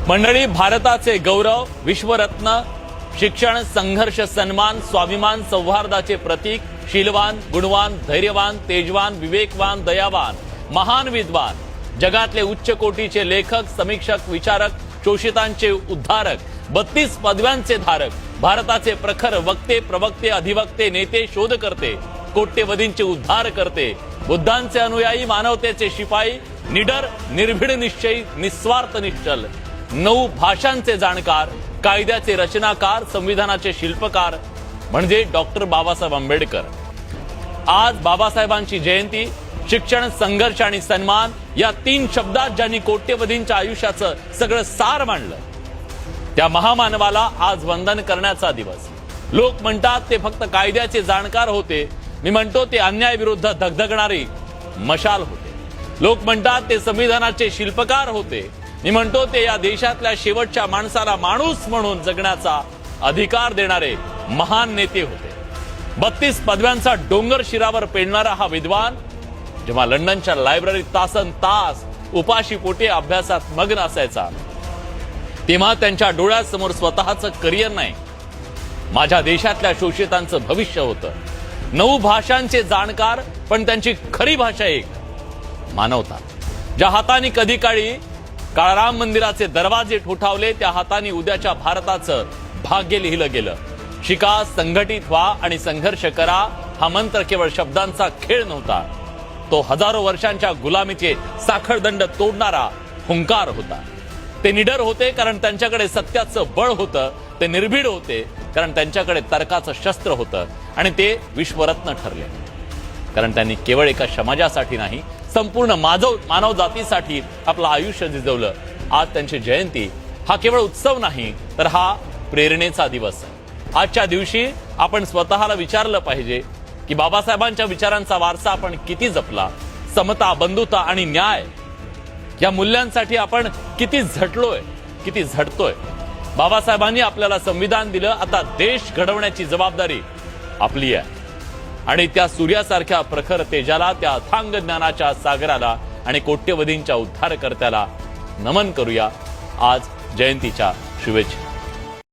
मंडळी, भारताचे गौरव, विश्वरत्न, शिक्षण, संघर्ष, सन्मान, स्वाभिमान, सौहार्दाचे प्रतीक, शीलवान, गुणवान, धैर्यवान, तेजवान, विवेकवान, दयावान, महान विद्वान, जगातले उच्च कोटीचे लेखक, समीक्षक, विचारक, शोषितांचे उद्धारक, 32 पदव्यांचे धारक, भारताचे प्रखर वक्ते, प्रवक्ते, अधिवक्ते, नेते, शोधकर्ते, कोट्यवधींचे उद्धार करते, बुद्धांचे अनुयायी, मानवतेचे शिपाई, निडर, निर्भीड निश्चयी, निस्वार्थ निश्चल, 9 भाषांचे जाणकार, कायद्याचे रचनाकार, संविधानाचे शिल्पकार म्हणजे डॉक्टर बाबासाहेब आंबेडकर। आज बाबासाहेबांची जयंती। शिक्षण, संघर्ष आणि सन्मान या 3 शब्दात ज्यांनी कोट्यवधींच्या आयुष्याचं सगळं सार मांडलं, त्या महामानवाला आज वंदन करण्याचा दिवस। लोक म्हणतात ते फक्त कायद्याचे जाणकार होते, मी म्हणतो ते अन्यायाविरुद्ध धगधगणारी मशाल होते। लोक म्हणतात ते संविधानाचे शिल्पकार होते, मी म्हणतो ते या देशातल्या शेवटच्या माणसाला माणूस म्हणून जगण्याचा अधिकार देणारे महान नेते होते। 32 पदव्यांचा डोंगर शिरावर पेलणारा हा विद्वान जेव्हा लंडनच्या लायब्ररीत तासन तास उपाशी पोटी अभ्यासात मग्न असायचा, तेव्हा त्यांच्या डोळ्यासमोर स्वतःचं करिअर नाही, माझ्या देशातल्या शोषितांचं भविष्य होतं। 9 भाषांचे जाणकार, पण त्यांची खरी भाषा एक, मानवता। ज्या हातांनी कधी काळी काळाराम मंदिराचे दरवाजे ठोठावले, त्या हातांनी उद्याच्या भारताचं भाग्य लिहिलं गेलं। शिका, संघटित व्हा आणि संघर्ष करा हा मंत्र केवळ शब्दांचा खेळ नव्हता, तो हजारो वर्षांच्या गुलामीचे साखळदंड तोडणारा हुंकार होता। ते निडर होते कारण त्यांच्याकडे सत्याचं बळ होतं, ते निर्भीड होते कारण त्यांच्याकडे तर्काचं शस्त्र होतं, आणि ते विश्वरत्न ठरले कारण त्यांनी केवळ एका समाजासाठी नाही, संपूर्ण मानव जातीसाठी आपलं आयुष्य झिजवलं। आज त्यांची जयंती हा केवळ उत्सव नाही, तर हा प्रेरणेचा दिवस आहे। आजच्या दिवशी आपण स्वतःला विचारलं पाहिजे की बाबासाहेबांच्या विचारांचा वारसा आपण किती जपला, समता, बंधुता आणि न्याय या मूल्यांसाठी आपण किती झटलोय, किती झटतोय। बाबासाहेबांनी आपल्याला संविधान दिलं, आता देश घडवण्याची जबाबदारी आपली आहे, आणि त्या सूर्यासारख्या प्रखर तेजाला, त्या अथांग ज्ञानाच्या सागराला आणि कोट्यवधींच्या उद्धारकर्त्याला नमन करूया। आज जयंतीच्या शुभेच्छा।